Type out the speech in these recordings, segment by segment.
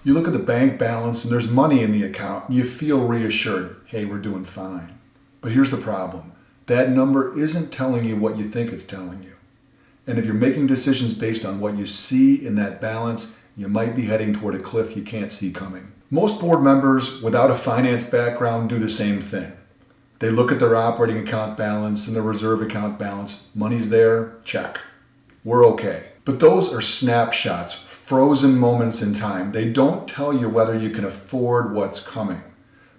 You look at the bank balance and there's money in the account and you feel reassured, hey, we're doing fine. But here's the problem. That number isn't telling you what you think it's telling you. And if you're making decisions based on what you see in that balance, you might be heading toward a cliff you can't see coming. Most board members without a finance background do the same thing. They look at their operating account balance and their reserve account balance. Money's there, check. We're okay. But those are snapshots, frozen moments in time. They don't tell you whether you can afford what's coming.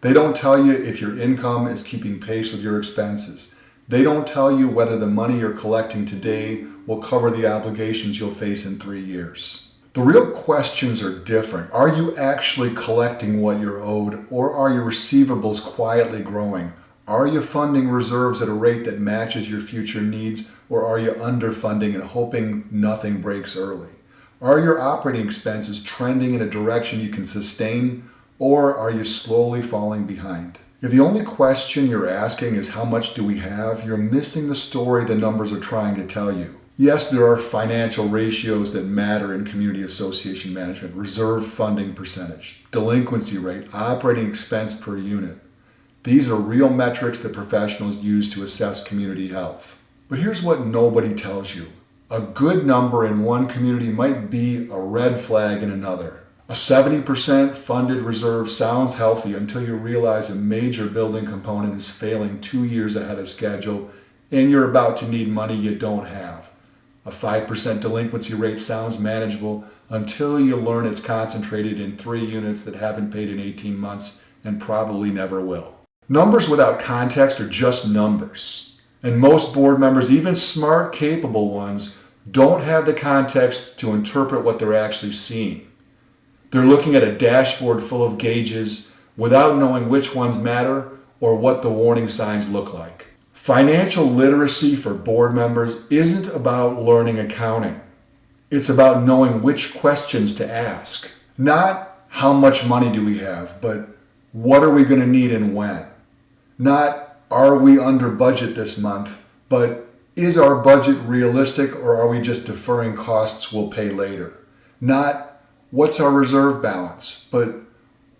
They don't tell you if your income is keeping pace with your expenses. They don't tell you whether the money you're collecting today will cover the obligations you'll face in 3 years. The real questions are different. Are you actually collecting what you're owed, or are your receivables quietly growing? Are you funding reserves at a rate that matches your future needs, or are you underfunding and hoping nothing breaks early? Are your operating expenses trending in a direction you can sustain, or are you slowly falling behind? If the only question you're asking is how much do we have, you're missing the story the numbers are trying to tell you. Yes, there are financial ratios that matter in community association management: reserve funding percentage, delinquency rate, operating expense per unit. These are real metrics that professionals use to assess community health. But here's what nobody tells you. A good number in one community might be a red flag in another. A 70% funded reserve sounds healthy until you realize a major building component is failing 2 years ahead of schedule and you're about to need money you don't have. A 5% delinquency rate sounds manageable until you learn it's concentrated in 3 units that haven't paid in 18 months and probably never will. Numbers without context are just numbers. And most board members, even smart, capable ones, don't have the context to interpret what they're actually seeing. They're looking at a dashboard full of gauges without knowing which ones matter or what the warning signs look like. Financial literacy for board members isn't about learning accounting. It's about knowing which questions to ask. Not how much money do we have, but what are we going to need and when? Not, are we under budget this month, but is our budget realistic, or are we just deferring costs we'll pay later? Not, what's our reserve balance, but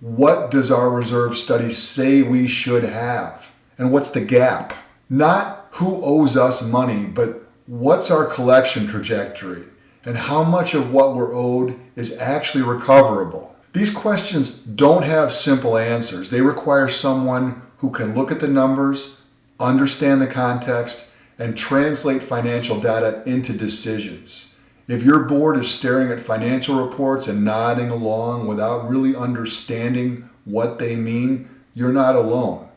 what does our reserve study say we should have? And what's the gap? Not who owes us money, but what's our collection trajectory, and how much of what we're owed is actually recoverable? These questions don't have simple answers. They require someone who can look at the numbers, understand the context, and translate financial data into decisions. If your board is staring at financial reports and nodding along without really understanding what they mean, you're not alone.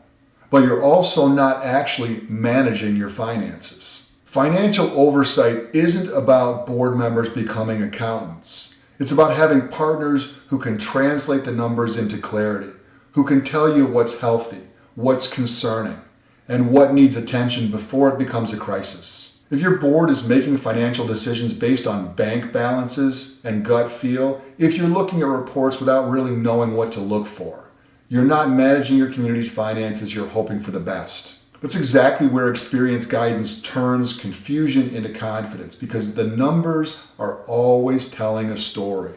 But you're also not actually managing your finances. Financial oversight isn't about board members becoming accountants. It's about having partners who can translate the numbers into clarity, who can tell you what's healthy, what's concerning, and what needs attention before it becomes a crisis. If your board is making financial decisions based on bank balances and gut feel, if you're looking at reports without really knowing what to look for, you're not managing your community's finances, you're hoping for the best. That's exactly where experience guidance turns confusion into confidence, because the numbers are always telling a story.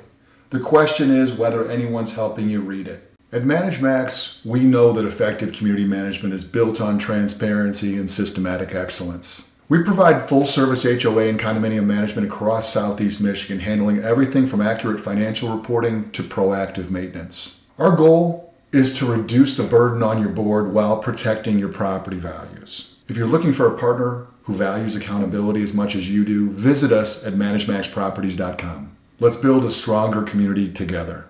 The question is whether anyone's helping you read it. At ManageMax, we know that effective community management is built on transparency and systematic excellence. We provide full-service HOA and condominium management across Southeast Michigan, handling everything from accurate financial reporting to proactive maintenance. Our goal is to reduce the burden on your board while protecting your property values. If you're looking for a partner who values accountability as much as you do, visit us at ManageMaxProperties.com. Let's build a stronger community together.